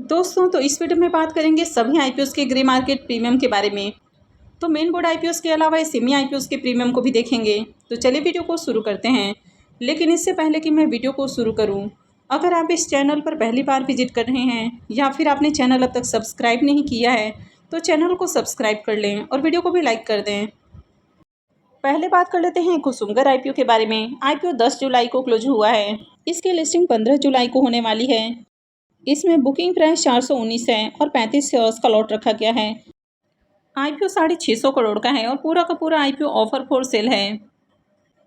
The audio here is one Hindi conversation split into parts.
दोस्तों, तो इस वीडियो में बात करेंगे सभी आईपीओस के ग्रे मार्केट प्रीमियम के बारे में। तो मेन बोर्ड आईपीओस के अलावा सेमी आईपीओस के प्रीमियम को भी देखेंगे। तो चलिए वीडियो को शुरू करते हैं। लेकिन इससे पहले कि मैं वीडियो को शुरू करूं, अगर आप इस चैनल पर पहली बार विजिट कर रहे हैं या फिर आपने चैनल अब तक सब्सक्राइब नहीं किया है तो चैनल को सब्सक्राइब कर लें और वीडियो को भी लाइक कर दें। पहले बात कर लेते हैं कुसुमगर आईपीओ के बारे में। आईपीओ 10 जुलाई को क्लोज हुआ है। इसकी लिस्टिंग 15 जुलाई को होने वाली है। इसमें बुकिंग प्राइस 419 है और 35 शेयर्स का लॉट रखा गया है। आईपीओ 650 करोड़ का है और पूरा का पूरा आईपीओ ऑफर फॉर सेल है।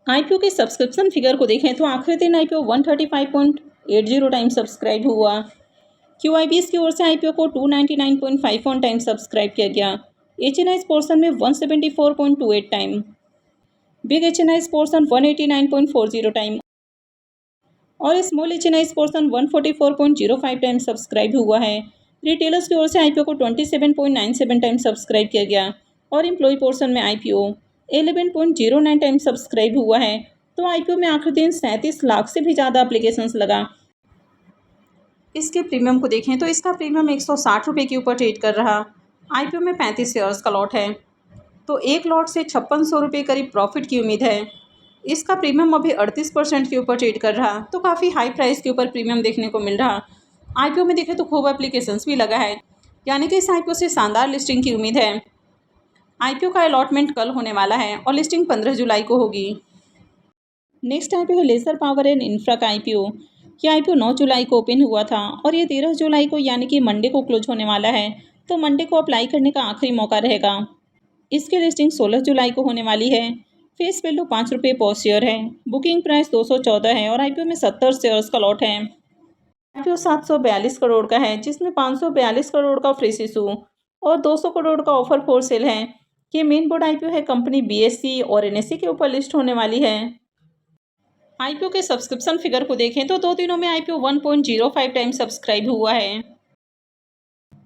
आईपीओ के सब्सक्रिप्शन फिगर को देखें तो आखिरी दिन आईपीओ 135.80 टाइम सब्सक्राइब हुआ। क्यूआईबीएस की ओर से आईपीओ को 299.51 टाइम सब्सक्राइब किया गया। एचएनआईज पोर्शन में 174.28 time, big HNIs portion 189.40 time और small HNIs portion 144.05 time subscribe हुआ है। रिटेलर्स की ओर से आईपीओ को 27.97 टाइम सब्सक्राइब किया गया और एम्प्लॉय पोर्शन में आईपीओ 11.09 टाइम सब्सक्राइब हुआ है। तो आईपीओ में आखिरी दिन 37 लाख से भी ज़्यादा एप्लीकेशंस लगा। इसके प्रीमियम को देखें तो इसका प्रीमियम 160 रुपये के ऊपर ट्रेड कर रहा। आईपीओ में 35 शेयर्स का लॉट है, तो एक लॉट से 5600 रुपये करीब प्रॉफिट की उम्मीद है। इसका प्रीमियम अभी 38% के ऊपर ट्रेड कर रहा, तो काफ़ी हाई प्राइस के ऊपर प्रीमियम देखने को मिल रहा। आईपीओ में देखें तो खूब एप्लीकेशंस भी लगा है, यानी कि इस आईपीओ से शानदार लिस्टिंग की उम्मीद है। आईपीओ का अलॉटमेंट कल होने वाला है और लिस्टिंग 15 जुलाई को होगी। नेक्स्ट आईपीओ है लेजर पावर एंड इंफ्रा का आईपीओ। यह आईपीओ 9 जुलाई को ओपन हुआ था और ये 13 जुलाई को यानी कि मंडे को क्लोज होने वाला है। तो मंडे को अप्लाई करने का आखिरी मौका रहेगा। इसकी लिस्टिंग 16 जुलाई को होने वाली है। फेस वैल्यू 5 रुपये पर शेयर है। बुकिंग प्राइस 214 है और आईपीओ में 70 शेयर्स का लॉट है। आईपीओ 742 करोड़ का है, जिसमें 542 करोड़ का फ्रेश इशू और 200 करोड़ का ऑफर फॉर सेल है। ये मेन बोर्ड आईपीओ है। कंपनी बीएसई और एनएसई के ऊपर लिस्ट होने वाली है। आईपीओ के सब्सक्रिप्शन फिगर को देखें तो 2 दिनों में आईपीओ 1.05 टाइम सब्सक्राइब हुआ है,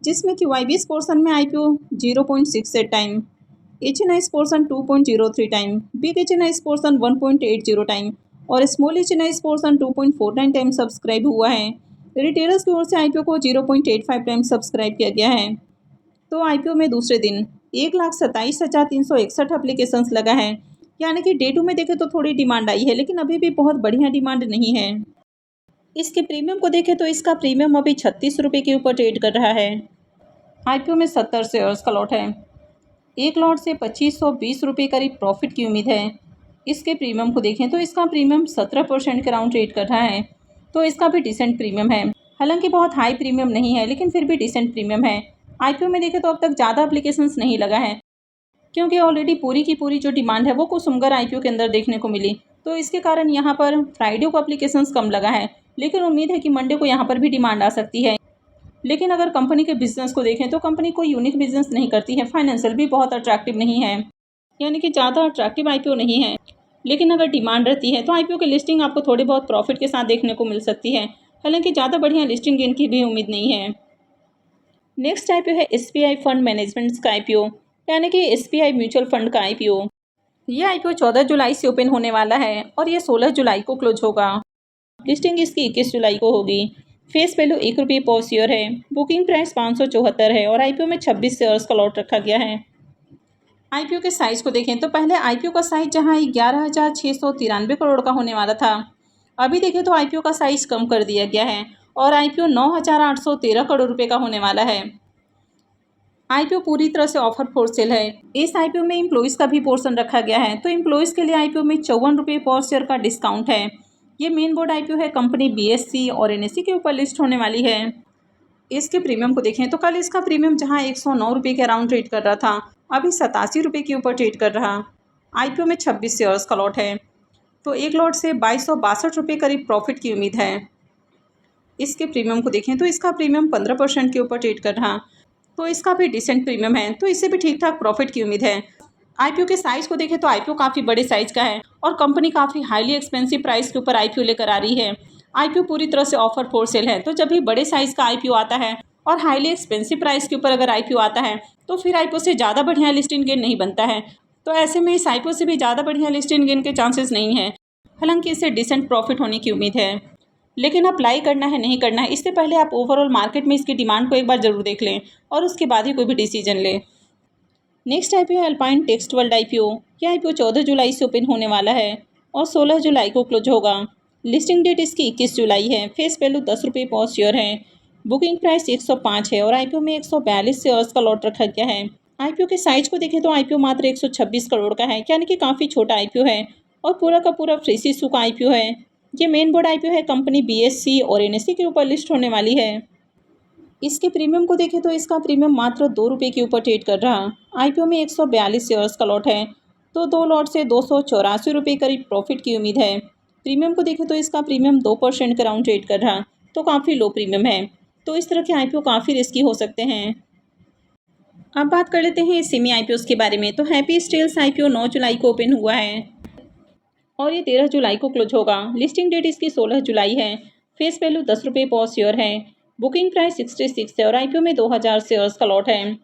जिसमें क्यूआईबीएस पोर्शन में IPO 0.68 time, HNIs portion 2.03 time, big HNIs portion 1.80 time और small HNIs portion 2.49 time subscribe हुआ है। रिटेलर्स की ओर से आईपीओ को 0.85 टाइम सब्सक्राइब किया गया है। तो आईपीओ में दूसरे दिन 1,27,361 एप्लीकेशंस लगा है, यानी कि डे 2 में देखें तो थोड़ी डिमांड आई है, लेकिन अभी भी बहुत बढ़िया डिमांड नहीं है। इसके प्रीमियम को देखें तो इसका प्रीमियम अभी 36 रुपये के ऊपर ट्रेड कर रहा है। आईपीओ में 70 शेयर्स का लॉट है। एक लॉट से 2520 रुपये करीब प्रॉफिट की उम्मीद है। इसके प्रीमियम को देखें तो इसका प्रीमियम 17% के राउंड ट्रेड कर रहा है, तो इसका भी डिसेंट प्रीमियम है। हालांकि बहुत हाई प्रीमियम नहीं है, लेकिन फिर भी डिसेंट प्रीमियम है। आईपीओ में देखें तो अब तक ज़्यादा एप्लीकेशंस नहीं लगा है, क्योंकि ऑलरेडी पूरी की पूरी जो डिमांड है वो कुसुमगर आईपीओ के अंदर देखने को मिली, तो इसके कारण यहाँ पर फ्राइडे को एप्लीकेशंस कम लगा है। लेकिन उम्मीद है कि मंडे को यहाँ पर भी डिमांड आ सकती है। लेकिन अगर कंपनी के बिजनेस को देखें तो कंपनी कोई यूनिक बिजनेस नहीं करती है, फाइनेंशियल भी बहुत अट्रैक्टिव नहीं है, यानी कि ज़्यादा अट्रैक्टिव आईपीओ नहीं है। लेकिन अगर डिमांड रहती है तो आईपीओ की लिस्टिंग आपको थोड़ी बहुत प्रॉफिट के साथ देखने को मिल सकती है। हालांकि ज़्यादा बढ़िया लिस्टिंग गेन की भी उम्मीद नहीं है। नेक्स्ट आईपीओ है एसबीआई फंड मैनेजमेंट का आईपीओ, यानी कि एसबीआई म्यूचुअल फंड का आईपीओ। यह आईपीओ 14 जुलाई से ओपन होने वाला है और यह 16 जुलाई को क्लोज होगा। लिस्टिंग इसकी 21 जुलाई को होगी। फेस वैल्यू 1 रुपये पर शेयर है। बुकिंग प्राइस 574 है और आईपीओ में 26 शेयर्स का लॉट रखा गया है। आईपीओ के साइज़ को देखें तो पहले आईपीओ का साइज जहां 11,693 करोड़ का होने वाला था, अभी देखें तो आईपीओ का साइज़ कम कर दिया गया है और आईपीओ 9,813 करोड़ रुपये का होने वाला है। आईपीओ पूरी तरह से ऑफर फॉर सेल है। इस आईपीओ में एम्प्लॉइज़ का भी पोर्शन रखा गया है, तो एम्प्लॉइज़ के लिए आईपीओ में 54 रुपये पर शेयर का डिस्काउंट है। ये मेन बोर्ड आईपीओ है। कंपनी बीएसई और एनएसई के ऊपर लिस्ट होने वाली है। इसके प्रीमियम को देखें तो कल इसका प्रीमियम जहां 109 रुपये के अराउंड ट्रेड कर रहा था, अभी 87 रुपये के ऊपर ट्रेड कर रहा। आईपीओ में 26 शेयर्स का लॉट है, तो एक लॉट से 2262 रुपये करीब प्रॉफिट की उम्मीद है। इसके प्रीमियम को देखें तो इसका प्रीमियम 15% के ऊपर ट्रेड कर रहा, तो इसका भी डिसेंट प्रीमियम है, तो इससे भी ठीक ठाक प्रॉफिट की उम्मीद है। आईपीओ के साइज़ को देखें तो आईपीओ काफ़ी बड़े साइज़ का है और कंपनी काफ़ी हाईली एक्सपेंसिव प्राइस के ऊपर आईपीओ लेकर आ रही है। आईपीओ पूरी तरह से ऑफर फॉर सेल है, तो जब भी बड़े साइज़ का आईपीओ आता है और हाईली एक्सपेंसिव प्राइस के ऊपर अगर आईपीओ आता है तो फिर आईपीओ से ज़्यादा बढ़िया लिस्टिंग गेन नहीं बनता है। तो ऐसे में इस आईपीओ से भी ज़्यादा बढ़िया लिस्टिंग गेन के चांसेस नहीं है। हालांकि इससे डिसेंट प्रॉफिट होने की उम्मीद है। लेकिन अप्लाई करना है नहीं करना है इससे पहले आप ओवरऑल मार्केट में इसकी डिमांड को एक बार ज़रूर देख लें और उसके बाद ही कोई भी डिसीजन लें। नेक्स्ट आईपीओ है अल्पाइन टेक्स्ट वर्ल्ड आईपीओ। यह आईपीओ 14 जुलाई से ओपन होने वाला है और 16 जुलाई को क्लोज होगा। लिस्टिंग डेट इसकी 21 जुलाई है। फेस वैल्यू 10 रुपये पर शेयर है। बुकिंग प्राइस 105 है और आईपीओ में 142 शेयर्स का लॉट रखा गया है। आईपीओ के साइज को देखें तो आईपीओ मात्र 126 करोड़ का है, यानी कि काफ़ी छोटा आईपीओ है और पूरा का पूरा फ्रेश इशू का आईपीओ है। ये मेन बोर्ड आईपीओ है, कंपनी बीएससी और एनएससी के ऊपर लिस्ट होने वाली है। इसके प्रीमियम को देखें तो इसका प्रीमियम मात्र 2 रुपये के ऊपर ट्रेड कर रहा। आईपीओ में 142 शेयर्स का लॉट है, तो 2 लॉट से 284 रुपये करीब प्रॉफिट की उम्मीद है। प्रीमियम को देखें तो इसका प्रीमियम 2% के अराउंड ट्रेड कर रहा, तो काफ़ी लो प्रीमियम है। तो इस तरह के आईपीओ काफ़ी रिस्की हो सकते हैं। अब बात कर लेते हैं सेमी आईपीओ के बारे में। तो हैप्पी स्टील्स आईपीओ 9 जुलाई को ओपन हुआ है और ये 13 जुलाई को क्लोज होगा। लिस्टिंग डेट इसकी 16 जुलाई है। फेस वैल्यू 10 रुपये पर शेयर है। बुकिंग प्राइस 66 है और आईपीओ में 2000 शेयर्स का लॉट है।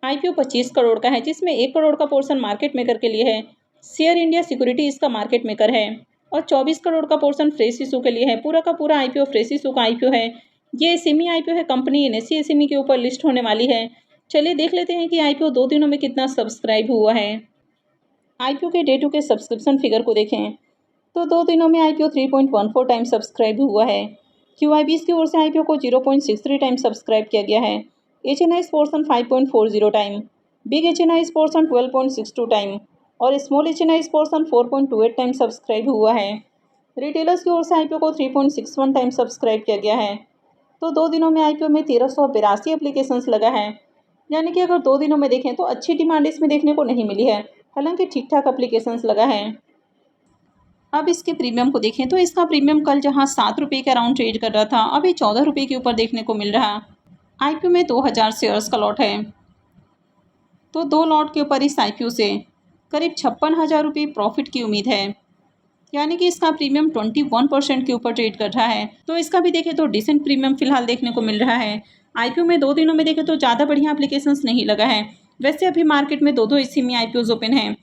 आईपीओ 25 करोड़ का है, जिसमें 1 करोड़ का पोर्शन मार्केट मेकर के लिए है। शेयर इंडिया सिक्योरिटी इसका मार्केट मेकर है और 24 करोड़ का पोर्शन फ्रेश इशू के लिए है। पूरा का पूरा आईपीओ फ्रेश इशू का आईपीओ है। ये सेमी आईपीओ है, कंपनी एनएससी एसएमई के ऊपर लिस्ट होने वाली है। चलिए देख लेते हैं कि आईपीओ 2 दिनों में कितना सब्सक्राइब हुआ है। आईपीओ के डे 2 के सब्सक्रिप्शन फिगर को देखें तो 2 दिनों में आईपीओ 3.14 टाइम सब्सक्राइब हुआ है। क्यूआईबीएस की ओर से आईपीओ को 0.63 टाइम सब्सक्राइब किया गया है। HNI portion 5.40 time, big HNI portion 12.62 time और small HNI portion 4.28 time subscribe हुआ है। रिटेलर्स की ओर से आईपीओ को 3.61 टाइम सब्सक्राइब किया गया है। तो 2 दिनों में आईपीओ में 1382 एप्लीकेशंस लगा है, यानी कि अगर 2 दिनों में देखें तो अच्छी डिमांड इसमें देखने को नहीं मिली है, हालांकि ठीक ठाक एप्लीकेशंस लगा है। अब इसके प्रीमियम को देखें तो इसका प्रीमियम कल जहां 7 रुपये के अराउंड ट्रेड कर रहा था, अभी 14 रुपये के ऊपर देखने को मिल रहा। आईपीओ में 2000 शेयर्स का लॉट है, तो 2 लॉट के ऊपर इस आईपीओ से करीब 56,000 रुपये प्रॉफिट की उम्मीद है, यानी कि इसका प्रीमियम 21% के ऊपर ट्रेड कर रहा है। तो इसका भी देखें तो डिसेंट प्रीमियम फिलहाल देखने को मिल रहा है। आईपीओ में 2 दिनों में देखें तो ज़्यादा बढ़िया एप्लीकेशंस नहीं लगा है। वैसे अभी मार्केट में 2 सेमी आईपीओज ओपन हैं।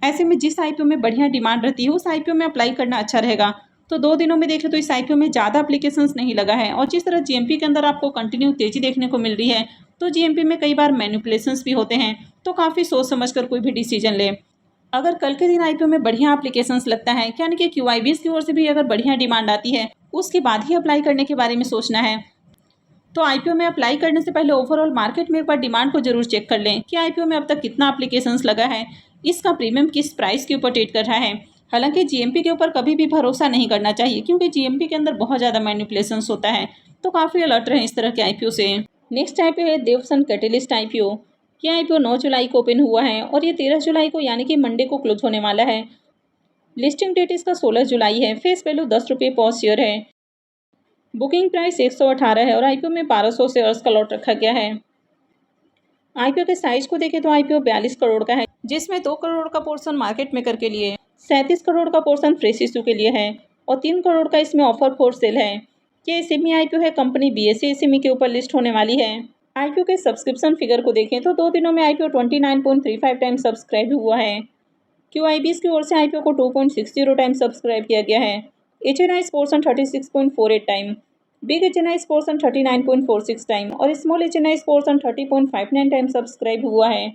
ऐसे में जिस आईपीओ में बढ़िया डिमांड रहती है उस आईपीओ में अप्लाई करना अच्छा रहेगा। तो 2 दिनों में देखें तो इस आईपीओ में ज़्यादा एप्लीकेशंस नहीं लगा है और जिस तरह जीएमपी के अंदर आपको कंटिन्यू तेजी देखने को मिल रही है, तो जीएमपी में कई बार मैनिपुलेशंस भी होते हैं, तो काफ़ी सोच समझ कर कोई भी डिसीजन ले। अगर कल के दिन आईपीओ में बढ़िया एप्लीकेशंस लगता है, यानी कि क्यूआईबीएस की ओर से भी अगर बढ़िया डिमांड आती है, उसके बाद ही अप्लाई करने के बारे में सोचना है। तो आईपीओ में अप्लाई करने से पहले ओवरऑल मार्केट में एक बार डिमांड को जरूर चेक कर लें कि आईपीओ में अब तक कितना एप्लीकेशंस लगा है, इसका प्रीमियम किस प्राइस के ऊपर ट्रेड कर रहा है। हालांकि जीएमपी के ऊपर कभी भी भरोसा नहीं करना चाहिए, क्योंकि जीएमपी के अंदर बहुत ज़्यादा मैनिपुलेशंस होता है, तो काफ़ी अलर्ट रहें इस तरह के आईपीओ से। नेक्स्ट आईपीओ है देवसन कैटलिस्ट आईपीओ। यह आईपीओ 9 जुलाई को ओपन हुआ है और ये 13 जुलाई को यानी कि मंडे को क्लोज होने वाला है। लिस्टिंग डेट इसका 16 जुलाई है। फेस वैल्यू 10 रुपये पर शेयर है। बुकिंग प्राइस 118 है और आईपीओ में 1200 शेयर्स का लॉट रखा गया है। आईपीओ के साइज को देखें तो आईपीओ 42 करोड़ का है, जिसमें 2 करोड़ का पोर्शन मार्केट मेकर के लिए, 37 करोड़ का पोर्शन फ्रेश इशू के लिए है और 3 करोड़ का इसमें ऑफर फॉर सेल है। ये सेमी आईपीओ है, कंपनी बीएससी एसएमई के ऊपर लिस्ट होने वाली है। आईपीओ के सब्सक्रिप्शन फिगर को देखें तो 2 दिनों में आईपीओ 29.35 टाइम सब्सक्राइब हुआ है। क्यूआईबीएस की ओर से आईपीओ को 2.60 टाइम सब्सक्राइब किया गया है। HNI portion 36.48 time, big HNI portion 39.46 time और small HNI portion 30.59 time subscribe हुआ है।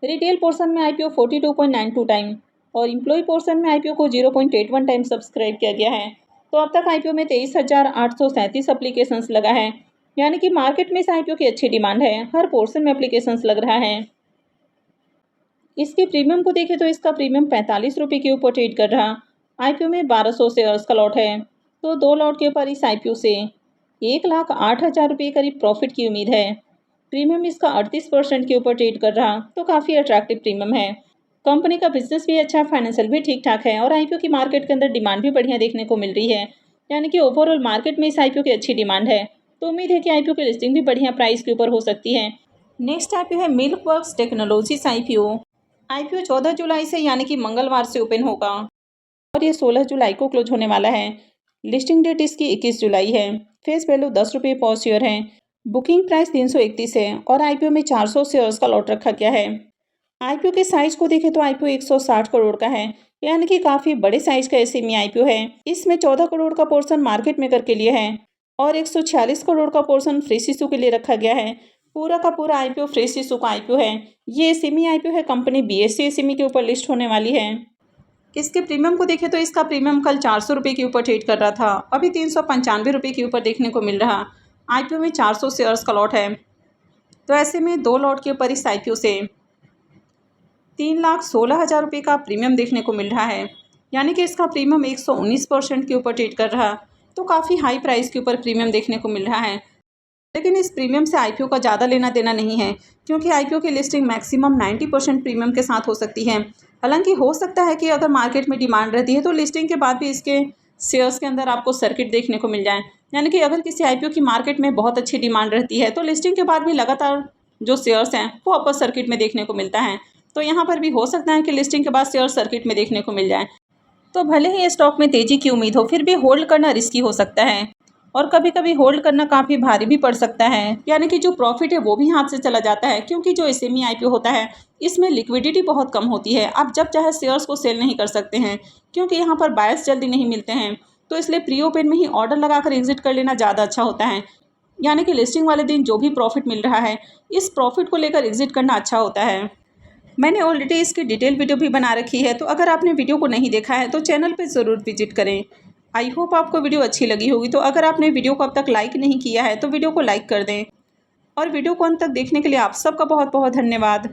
रिटेल पोर्शन में आईपीओ 42.92 टाइम और एम्प्लॉय पोर्शन में आईपीओ को 0.81 टाइम सब्सक्राइब किया गया है। तो अब तक आईपीओ में 23,837 एप्लीकेशंस लगा है, यानी कि मार्केट में इस आईपीओ की अच्छी डिमांड है। हर पोर्शन में एप्लीकेशंस लग रहा है। इसके प्रीमियम को देखें तो इसका प्रीमियम 45 रुपये के ऊपर ट्रेड कर रहा। आईपीओ में 1200 शेयर्स का लॉट है, तो 2 लॉट के ऊपर इस आईपीओ से 1,08,000 रुपये करीब प्रॉफिट की उम्मीद है। प्रीमियम इसका 38% के ऊपर ट्रेड कर रहा, तो काफ़ी अट्रैक्टिव प्रीमियम है। कंपनी का बिजनेस भी अच्छा, फाइनेंशियल भी ठीक ठाक है और आईपीओ की मार्केट के अंदर डिमांड भी बढ़िया देखने को मिल रही है, यानी कि ओवरऑल मार्केट में इस आईपीओ की अच्छी डिमांड है। तो उम्मीद है कि आईपीओ की लिस्टिंग भी बढ़िया प्राइस के ऊपर हो सकती है। नेक्स्ट आईपीओ है मिल्कवर्क्स टेक्नोलॉजीज आईपीओ। आईपीओ 14 जुलाई से यानी कि मंगलवार से ओपन होगा और ये 16 जुलाई को क्लोज होने वाला है। लिस्टिंग डेट इसकी 21 जुलाई है। फेस वैल्यू 10 रुपये पर शेयर है। बुकिंग प्राइस 331 है और आईपीओ में 400 शेयर्स का लॉट रखा गया है। आईपीओ के साइज को देखें तो आईपीओ 160 करोड़ का है, यानी कि काफ़ी बड़े साइज का SME IPO है। इसमें 14 करोड़ का पोर्शन मार्केट मेकर के लिए है और 146 करोड़ का पोर्शन फ्रेश इशू के लिए रखा गया है। पूरा का पूरा IPO फ्रेश इशू का IPO है। ये SME IPO है, कंपनी BSE SME के ऊपर लिस्ट होने वाली है। इसके प्रीमियम को देखें तो इसका प्रीमियम कल 400 रुपये के ऊपर ट्रेड कर रहा था, अभी 395 रुपये के ऊपर देखने को मिल रहा। IPO में 400 शेयर्स का लॉट है, तो ऐसे में 2 लॉट के ऊपर इस IPO से 3,16,000 रुपये का प्रीमियम देखने को मिल रहा है, यानी कि इसका प्रीमियम 119% के ऊपर ट्रेड कर रहा, तो काफ़ी हाई प्राइस के ऊपर प्रीमियम देखने को मिल रहा है। लेकिन इस प्रीमियम से IPO का ज़्यादा लेना देना नहीं है, क्योंकि IPO की लिस्टिंग मैक्सिमम 90% प्रीमियम के साथ हो सकती है। हालांकि हो सकता है कि अगर मार्केट में डिमांड रहती है तो लिस्टिंग के बाद भी इसके शेयर्स के अंदर आपको सर्किट देखने को मिल जाए, यानी कि अगर किसी IPO की मार्केट में बहुत अच्छी डिमांड रहती है तो लिस्टिंग के बाद भी लगातार जो शेयर्स हैं वो अपर सर्किट में देखने को मिलता है। तो यहाँ पर भी हो सकता है कि लिस्टिंग के बाद शेयर सर्किट में देखने को मिल जाए। तो भले ही स्टॉक में तेजी की उम्मीद हो, फिर भी होल्ड करना रिस्की हो सकता है और कभी कभी होल्ड करना काफ़ी भारी भी पड़ सकता है, यानी कि जो प्रॉफिट है वो भी हाथ से चला जाता है, क्योंकि जो SME IPO होता है इसमें लिक्विडिटी बहुत कम होती है। आप जब चाहे शेयर्स को सेल नहीं कर सकते हैं, क्योंकि यहाँ पर बायर्स जल्दी नहीं मिलते हैं, तो इसलिए प्री ओपन में ही ऑर्डर लगाकर एग्जिट कर लेना ज़्यादा अच्छा होता है। यानी कि लिस्टिंग वाले दिन जो भी प्रॉफिट मिल रहा है इस प्रॉफिट को लेकर एग्जिट करना अच्छा होता है। मैंने ऑलरेडी इसकी डिटेल वीडियो भी बना रखी है, तो अगर आपने वीडियो को नहीं देखा है तो चैनल पे ज़रूर विजिट करें। आई होप आपको वीडियो अच्छी लगी होगी। तो अगर आपने वीडियो को अब तक लाइक नहीं किया है तो वीडियो को लाइक कर दें और वीडियो को अंत तक देखने के लिए आप सबका बहुत बहुत धन्यवाद।